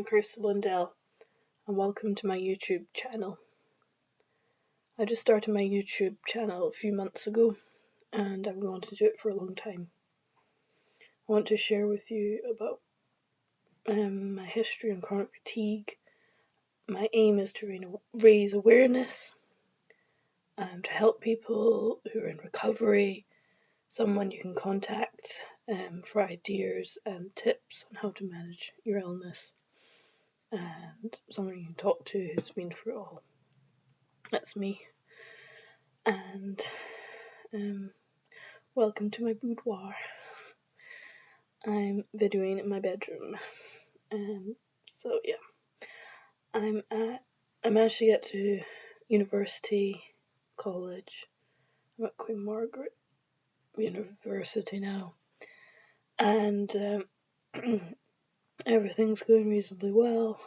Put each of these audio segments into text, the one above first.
I'm Kirsty Blundell, and welcome to my YouTube channel. I just started my YouTube channel a few months ago, and I've wanted to do it for a long time. I want to share with you about my history on chronic fatigue. My aim is to raise awareness, to help people who are in recovery, someone you can contact for ideas and tips on how to manage your illness, and someone you can talk to who's been through it all. That's me. And welcome to my boudoir. I'm videoing in my bedroom. So yeah, I managed to get to university, college. I'm at Queen Margaret University now, and everything's going reasonably well.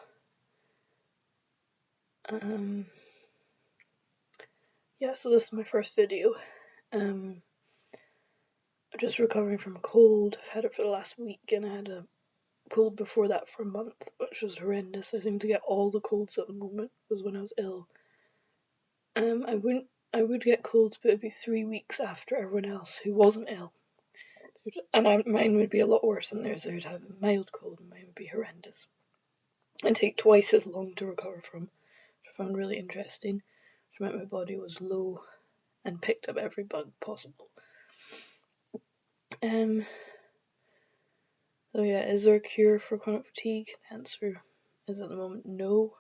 Yeah, so this is my first video. I'm just recovering from a cold. I've had it for the last week, and I had a cold before that for a month, which was horrendous. I seem to get all the colds at the moment. It was when I was ill. I would get colds, but it'd be 3 weeks after everyone else who wasn't ill. And mine would be a lot worse than theirs. They would have a mild cold, and mine would be horrendous. And take twice as long to recover from, which I found really interesting. Which meant my body was low and picked up every bug possible. So yeah, is there a cure for chronic fatigue? The answer is at the moment no.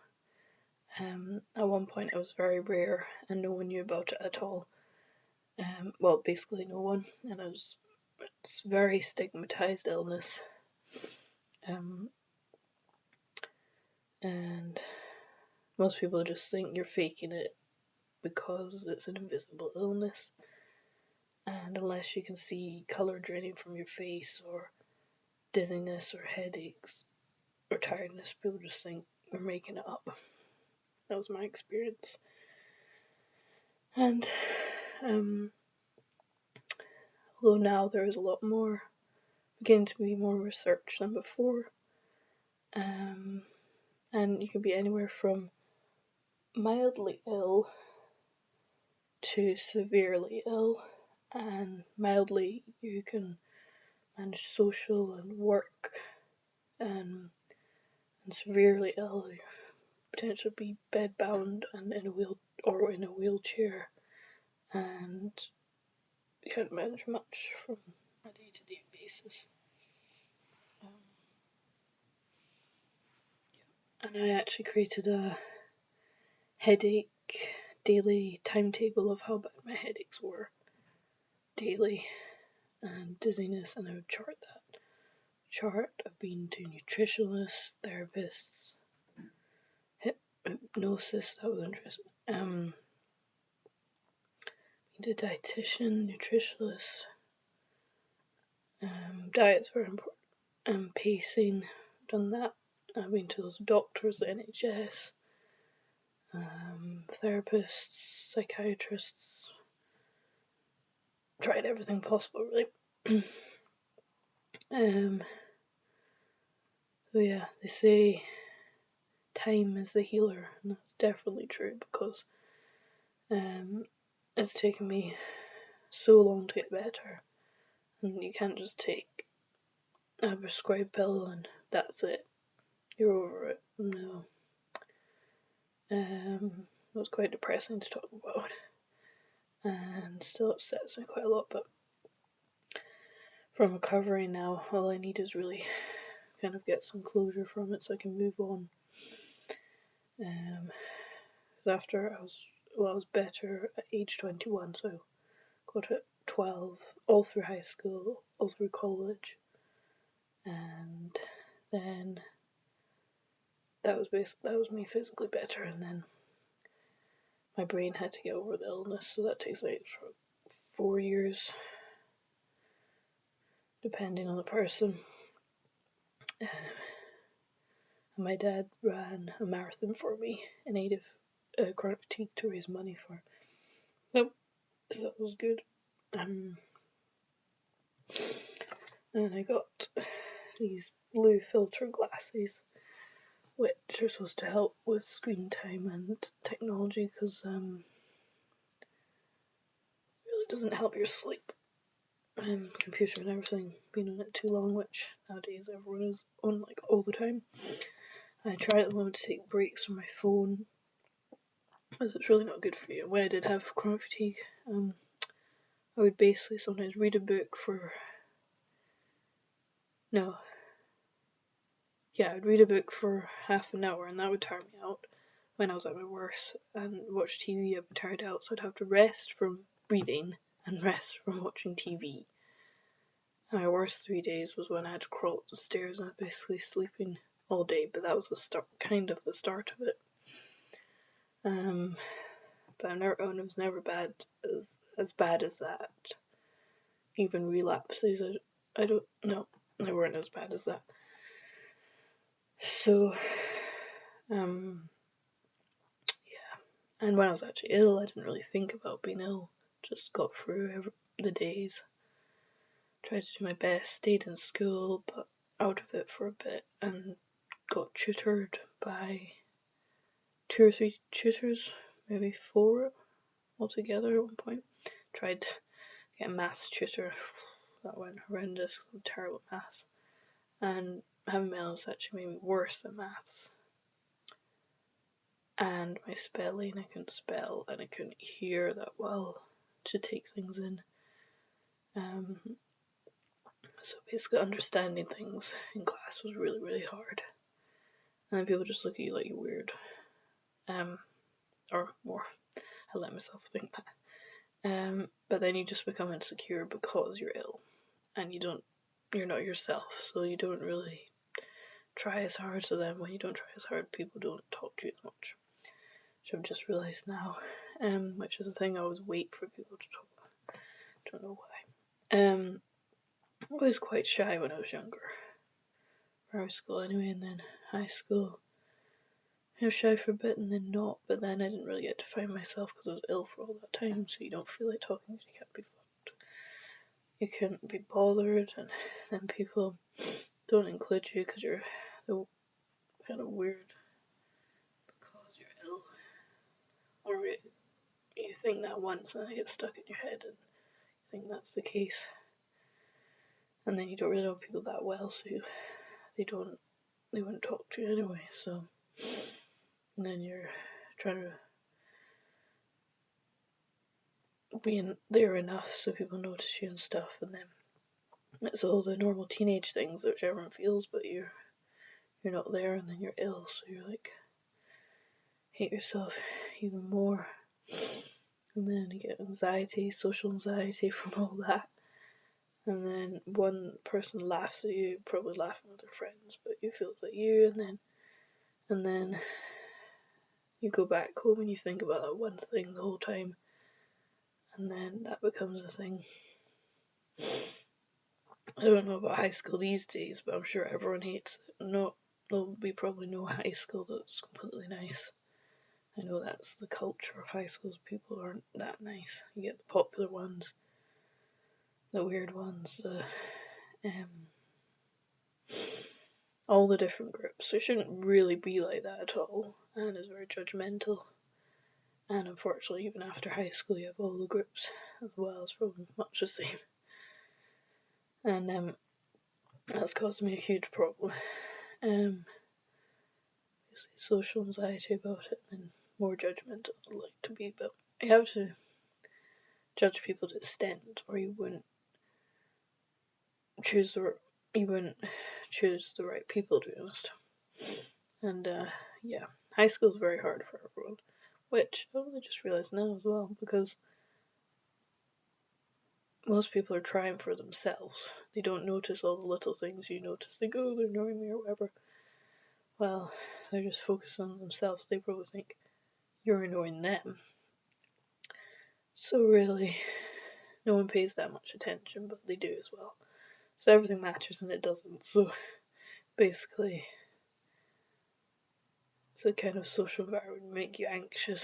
At one point it was very rare and no one knew about it at all. Well, basically no one, and it's very stigmatized illness. And most people just think you're faking it because it's an invisible illness. And unless you can see colour draining from your face, or dizziness, or headaches, or tiredness, people just think you're making it up. That was my experience. And although now there is a lot more, beginning to be more research than before, and you can be anywhere from mildly ill to severely ill, and mildly you can manage social and work, and severely ill you potentially be bedbound and in a wheelchair, and you can't manage much from a day-to-day basis. And I actually created a headache daily timetable of how bad my headaches were daily, and dizziness, and I would chart that. I've been to nutritionists, therapists, hypnosis, that was interesting. Been to dietitian, nutritionist. Diet's very important. Pacing, done that. I've been to those doctors, the NHS, therapists, psychiatrists. Tried everything possible, really. So yeah, they say time is the healer, and that's definitely true, because it's taken me so long to get better, and you can't just take a prescribed pill and that's it, you're over it. No. It was quite depressing to talk about, and still upsets me quite a lot, but from recovery now, all I need is really kind of get some closure from it so I can move on. After I was better at age 21, so I got it 12, all through high school, all through college, and then that was me physically better, and then my brain had to get over the illness, so that takes like 4 years, depending on the person. And my dad ran a marathon for me in aid of chronic fatigue to raise money for. Yep, so that was good. And I got these blue filter glasses which are supposed to help with screen time and technology, because really doesn't help your sleep. Computer and everything, being on it too long, which nowadays everyone is on like all the time. I try at the moment to take breaks from my phone, because it's really not good for you. When I did have chronic fatigue, I would basically sometimes read a book for I'd read a book for half an hour, and that would tire me out when I was at my worst, and watch TV. I'd be tired out, so I'd have to rest from reading and rest from watching TV. And my worst 3 days was when I had to crawl up the stairs and I was basically sleeping all day, but that was the start of it. But it was never as bad as that. Even relapses, I don't know, they weren't as bad as that. So, yeah. And when I was actually ill, I didn't really think about being ill. Just got through the days. Tried to do my best, stayed in school, but out of it for a bit, and got tutored by 2 or 3 tutors, maybe 4 altogether at one point. Tried to get a maths tutor. That went horrendous, terrible maths. And having my illness actually made me worse than maths. And my spelling, I couldn't spell and I couldn't hear that well to take things in. So basically understanding things in class was really, really hard. And then people just look at you like you're weird. Or more. I let myself think that. But then you just become insecure because you're ill. And you're not yourself, so you don't really try as hard. So then when you don't try as hard, people don't talk to you as much. Which I've just realised now. Which is a thing I always wait for people to talk about. Don't know why. I was quite shy when I was younger. Primary school anyway, and then high school. I was shy for a bit and then not, but then I didn't really get to find myself because I was ill for all that time, so you don't feel like talking, so you can't be fucked. You can't be bothered, and then people don't include you because you're kind of weird because you're ill. Or you think that once and it gets stuck in your head and you think that's the case. And then you don't really know people that well, so they wouldn't talk to you anyway, so. And then you're trying to be there enough so people notice you and stuff, and then it's all the normal teenage things which everyone feels, but you're not there, and then you're ill, so you're like hate yourself even more, and then you get anxiety, social anxiety from all that, and then one person laughs at you, probably laughing with their friends, but you feel it's like you, and then you go back home and you think about that one thing the whole time, and then that becomes a thing. I don't know about high school these days, but I'm sure everyone hates it. There'll be probably no high school that's completely nice. I know that's the culture of high schools. People aren't that nice. You get the popular ones, the weird ones, all the different groups. It shouldn't really be like that at all, and it's very judgmental. And unfortunately, even after high school, you have all the groups as well. It's probably much the same. And that's caused me a huge problem. Social anxiety about it, and then more judgmental I'd like to be, but you have to judge people to extent, or you wouldn't choose the right people, to be honest. And yeah, high school's very hard for everyone, which I only just realised now as well, because most people are trying for themselves. They don't notice all the little things you notice. They go, they're annoying me or whatever. Well, they're just focused on themselves. They probably think you're annoying them. So really, no one pays that much attention, but they do as well. So everything matters and it doesn't. So basically, it's a kind of social environment make you anxious,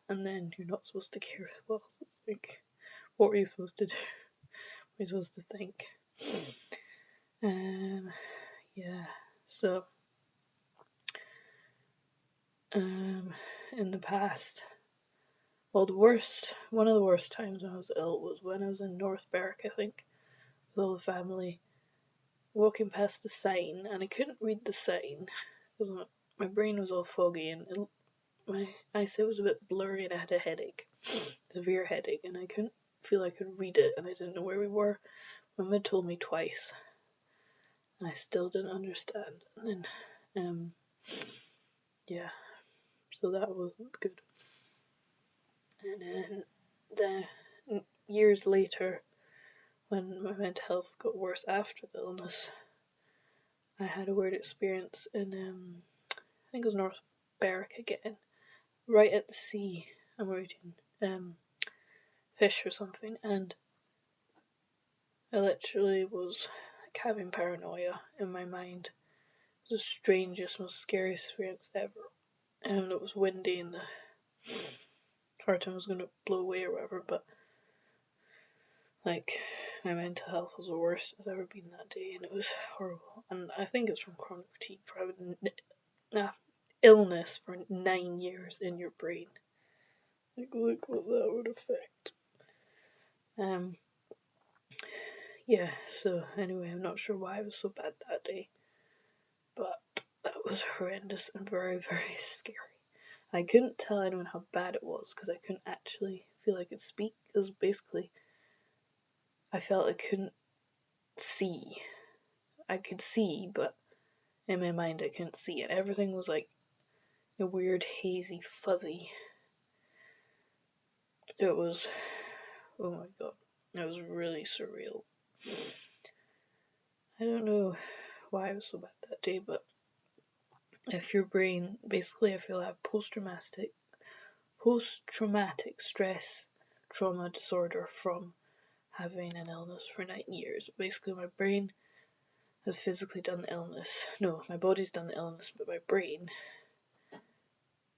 and then you're not supposed to care as well. So it's like, what are you supposed to do? What are you supposed to think? Yeah. So in the past. Well, one of the worst times when I was ill was when I was in North Berwick, I think, with all the family, walking past the sign, and I couldn't read the sign because my brain was all foggy and my eyesight was a bit blurry and I had a headache, severe headache, and I couldn't feel I could read it, and I didn't know where we were. My mum told me twice, and I still didn't understand. And then, yeah, so that wasn't good. And then the years later, when my mental health got worse after the illness, I had a weird experience in I think it was North Berwick again, right at the sea. I'm eating fish or something, and I literally was having paranoia in my mind. It was the strangest, most scariest experience ever. And it was windy and the curtain was going to blow away or whatever, but like my mental health was the worst it's ever been that day, and it was horrible. And I think it's from chronic fatigue, illness for 9 years in your brain. Like, look what that would affect. Yeah, so anyway, I'm not sure why it was so bad that day, but that was horrendous and very, very scary. I couldn't tell anyone how bad it was because I couldn't actually feel I could speak, because basically I felt I couldn't see. I could see, but in my mind I couldn't see, and everything was like a weird, hazy, fuzzy. It was, oh my god, it was really surreal. I don't know why it was so bad that day, but if your brain, basically I feel I have post-traumatic stress trauma disorder from having an illness for 9 years. Basically my brain has physically done the illness. No, my body's done the illness, but my brain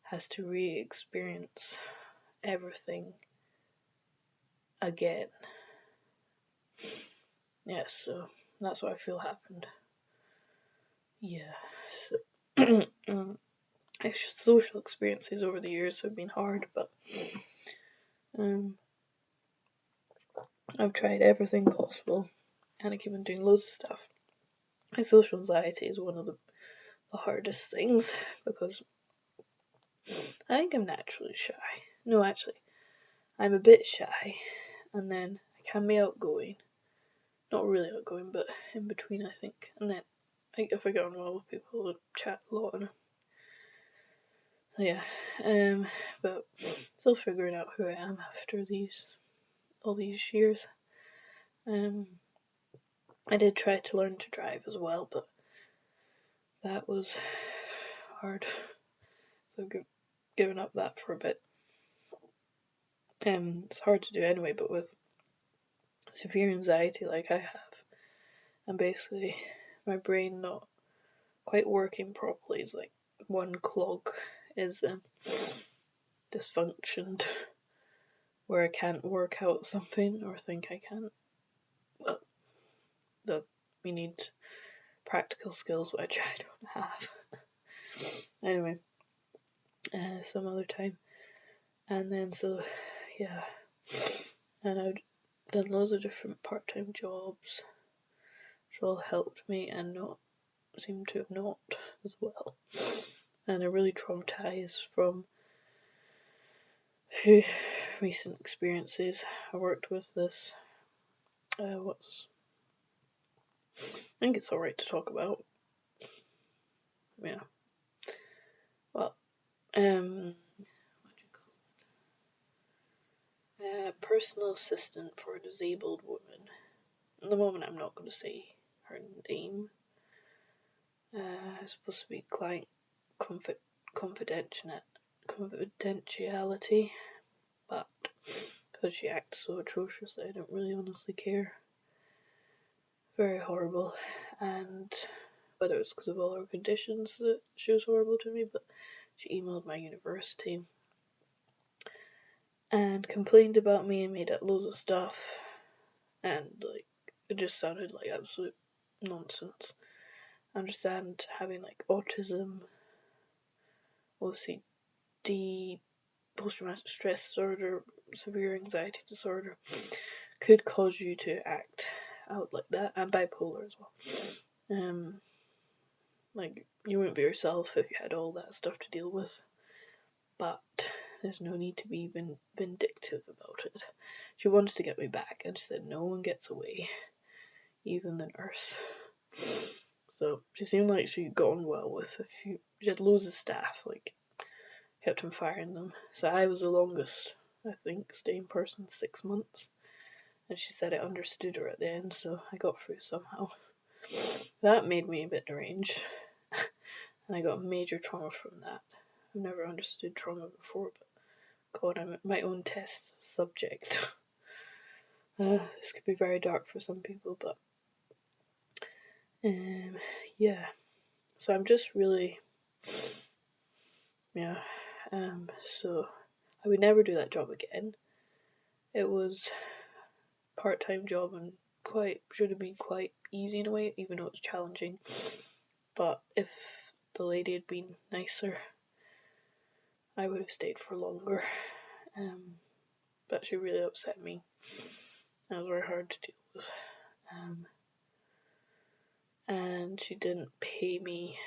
has to re-experience everything again. Yeah, so that's what I feel happened. Yeah, so social experiences over the years have been hard, but I've tried everything possible, and I keep on doing loads of stuff. My social anxiety is one of the hardest things, because I think I'm naturally shy. No, actually, I'm a bit shy, and then I can be outgoing. Not really outgoing, but in between, I think. And then, if I get on well with people, I'll chat a lot. And yeah, but still figuring out who I am after all these years. I did try to learn to drive as well, but that was hard. So I've given up that for a bit. It's hard to do anyway, but with severe anxiety like I have, and basically my brain not quite working properly, is like one clog is dysfunctioned, where I can't work out something or think I can. Well, that we need practical skills which I don't have. Anyway, some other time. And then so yeah, and I've done loads of different part-time jobs, which all helped me and not seem to have not as well. And I'm really traumatized from recent experiences. I worked with this I think it's alright to talk about. Yeah. Well, what do you call it? Personal assistant for a disabled woman. At the moment, I'm not going to say her name. It's supposed to be client confidentiality, but because she acts so atrocious, I don't really honestly care. Very horrible, and whether it's because of all her conditions that she was horrible to me, but she emailed my university and complained about me and made up loads of stuff, and like it just sounded like absolute nonsense. I understand having like autism OCD, post-traumatic stress disorder, severe anxiety disorder, could cause you to act out like that, and bipolar as well. Like, you wouldn't be yourself if you had all that stuff to deal with, but there's no need to be vindictive about it. She wanted to get me back, and she said no one gets away, even the nurse. So she seemed like she got on well with a few. She had loads of staff, like, kept on firing them. So I was the longest, I think, staying person, 6 months. And she said I understood her at the end, so I got through somehow. That made me a bit deranged, and I got major trauma from that. I've never understood trauma before, but God, I'm my own test subject. This could be very dark for some people, but yeah. So I'm just really, yeah. So I would never do that job again. It was a part-time job and should have been quite easy in a way, even though it was challenging. But if the lady had been nicer, I would have stayed for longer. But she really upset me. It was very hard to deal with. And she didn't pay me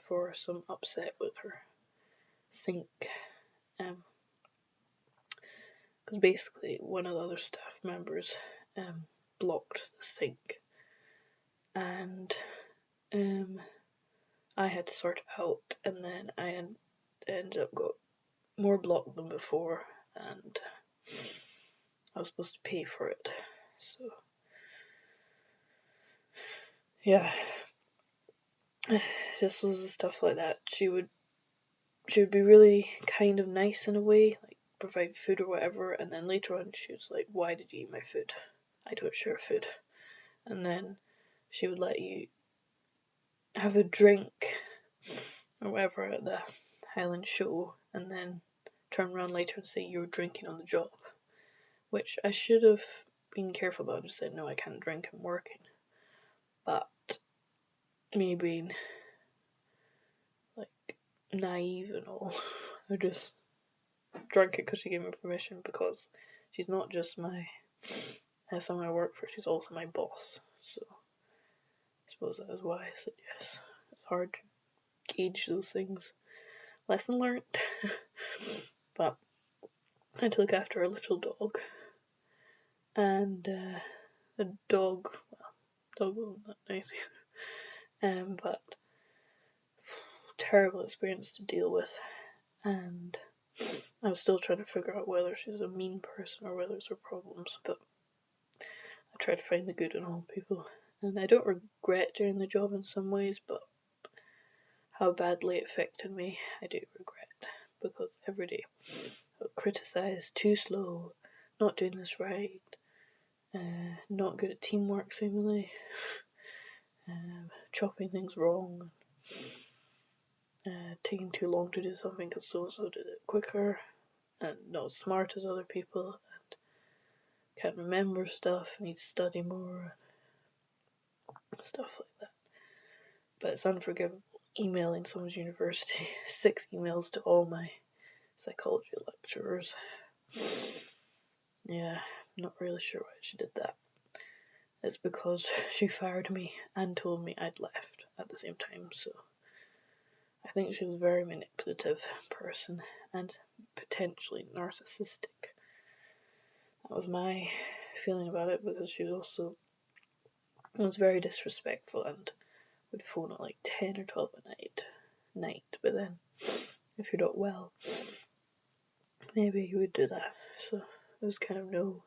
for some upset with her sink. Because basically one of the other staff members blocked the sink, and I had to sort it out, and then I ended up got more blocked than before, and I was supposed to pay for it. So yeah, just loads of stuff like that. She would be really kind of nice in a way, like provide food or whatever, and then later on she was like, "Why did you eat my food? I don't share food." And then she would let you have a drink or whatever at the Highland show, and then turn around later and say you were drinking on the job, which I should have been careful about and said, no, I can't drink, I'm working. But me being like naive and all, I just drank it because she gave me permission, because she's not just someone I work for, she's also my boss. So I suppose that is why I said yes. It's hard to gauge those things. Lesson learned. But I had to look after a little dog, and the dog wasn't that nice. But terrible experience to deal with, and I was still trying to figure out whether she's a mean person or whether it's her problems, but I try to find the good in all people, and I don't regret doing the job in some ways, but how badly it affected me, I do regret, because every day I would criticise, too slow, not doing this right, not good at teamwork seemingly, chopping things wrong, taking too long to do something because so-and-so did it quicker, and not as smart as other people, and can't remember stuff, need to study more, stuff like that. But it's unforgivable emailing someone's university, 6 emails to all my psychology lecturers. Yeah, I'm not really sure why she did that. It's because she fired me and told me I'd left at the same time, so I think she was a very manipulative person and potentially narcissistic. That was my feeling about it, because she was very disrespectful and would phone at like 10 or 12 at night. But then, if you're not well, maybe you would do that. So there was kind of no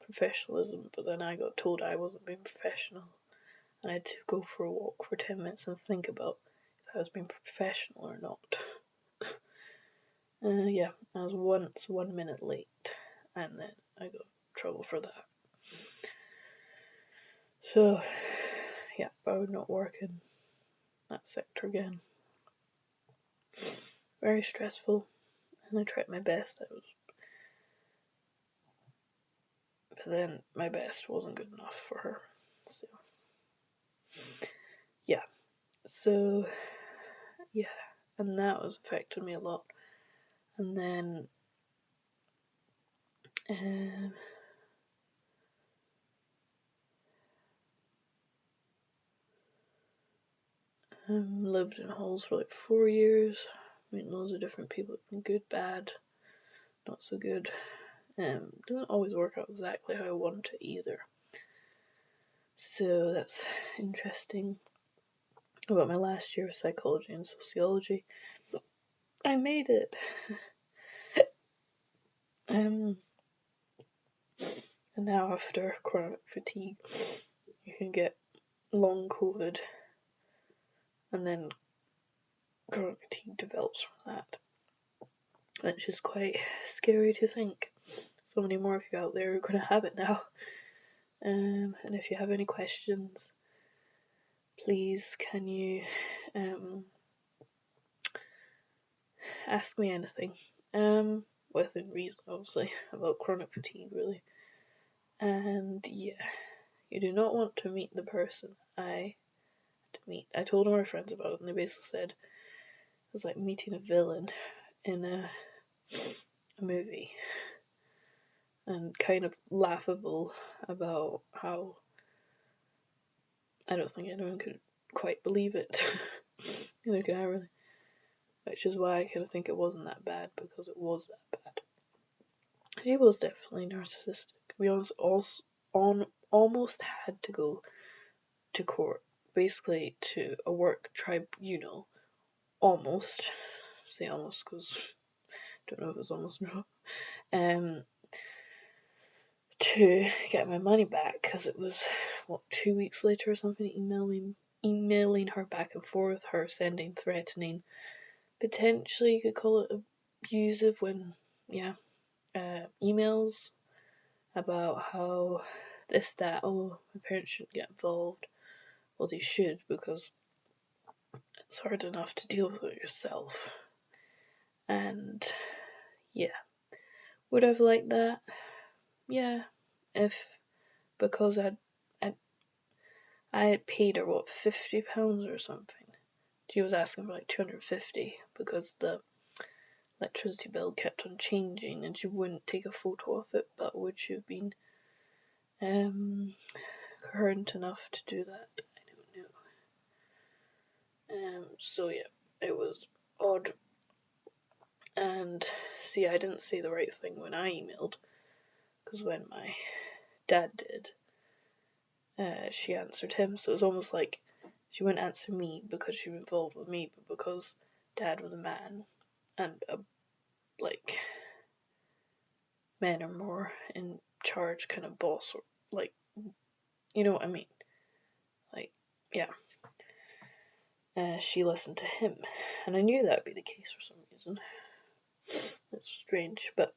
professionalism. But then I got told I wasn't being professional, and I had to go for a walk for 10 minutes and think about if I was being professional or not. Yeah, I was once 1 minute late, and then I got in trouble for that. So, yeah, I would not work in that sector again. Very stressful, and I tried my best. But then my best wasn't good enough for her. So, yeah. So, yeah, and that was affecting me a lot. And then lived in halls for like 4 years. Met loads of different people, good, bad, not so good. Doesn't always work out exactly how I want it either. So that's interesting. About my last year of psychology and sociology, I made it. And now after chronic fatigue, you can get long COVID, and then chronic fatigue develops from that, which is quite scary to think. So many more of you out there are going to have it now. And if you have any questions, please can you ask me anything, within reason, obviously, about chronic fatigue, really. And yeah, you do not want to meet the person I had to meet. I told all my friends about it, and they basically said it was like meeting a villain in a movie, and kind of laughable about how I don't think anyone could quite believe it. Neither can I really. Which is why I kind of think it wasn't that bad, because it was that bad. He was definitely narcissistic. We almost had to go to court, basically to a work tribunal. Almost. Say almost because I don't know if it was almost or not. To get my money back, because it was, 2 weeks later or something, emailing her back and forth, her sending, threatening, potentially you could call it abusive when, emails about how this, that, oh, my parents shouldn't get involved. Well, they should, because it's hard enough to deal with it yourself. And yeah, would I've liked that? Yeah, if because I had paid her £50 or something. She was asking for like 250 because the electricity bill kept on changing, and she wouldn't take a photo of it. But would she have been current enough to do that? I don't know. So yeah, it was odd. And see, I didn't say the right thing when I emailed, because when my dad did, she answered him. So it was almost like she wouldn't answer me because she was involved with me, but because Dad was a man, and like men are more in charge, kind of boss, or like, you know what I mean? Like, yeah. She listened to him, and I knew that would be the case for some reason. It's strange, but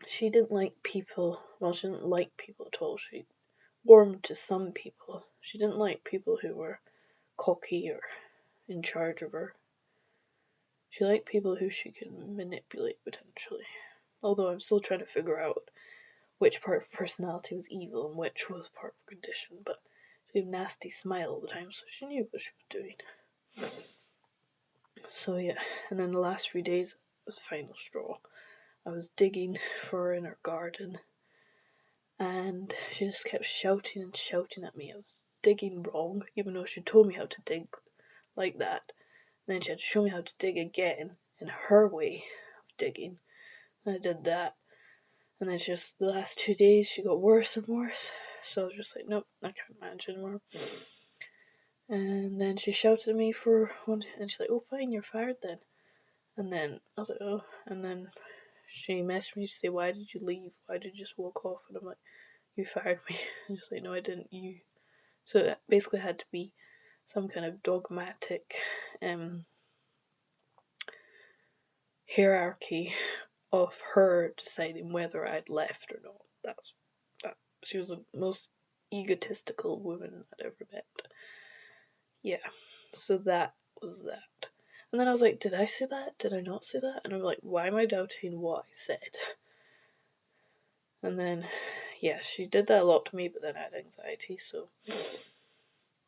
she didn't like people. Well, she didn't like people at all. She warmed to some people. She didn't like people who were cocky or in charge of her. She liked people who she could manipulate, potentially. Although I'm still trying to figure out which part of personality was evil and which was part of condition, but she had a nasty smile all the time, so she knew what she was doing. So yeah, and then the last 3 days was the final straw. I was digging for her in her garden, and she just kept shouting and shouting at me. I was digging wrong, even though she told me how to dig like that. And then she had to show me how to dig again in her way of digging. And I did that. And then just the last 2 days she got worse and worse. So I was just like, nope, I can't manage anymore. And then she shouted at me for one, and she's like, oh fine, you're fired then. And then I was like, oh. And then she messaged me to say, why did you leave? Why did you just walk off? And I'm like, you fired me. And she's like, no, I didn't, you. So it basically had to be some kind of dogmatic hierarchy of her deciding whether I'd left or not. That. She was the most egotistical woman I'd ever met. Yeah, so that was that. And then I was like, did I say that? Did I not say that? And I'm like, why am I doubting what I said? And then, yeah, she did that a lot to me, but then I had anxiety, so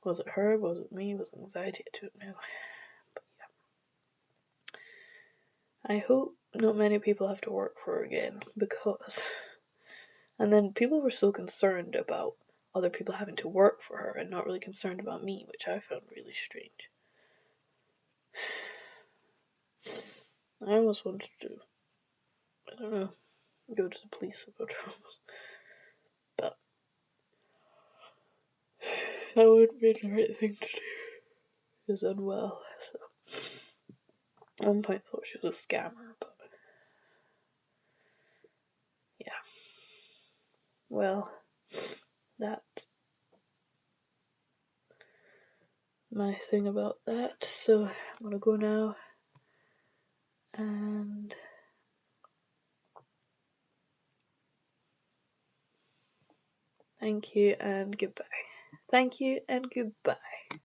was it her? Was it me? Was it anxiety? I don't know. But yeah. I hope not many people have to work for her again, because. And then people were so concerned about other people having to work for her and not really concerned about me, which I found really strange. I almost wanted to, I don't know, go to the police about her, but that wouldn't be the right thing to do. She was unwell, so at one point I thought she was a scammer, but yeah. Well, that's my thing about that. So I'm gonna go now, and thank you and goodbye. Thank you and goodbye.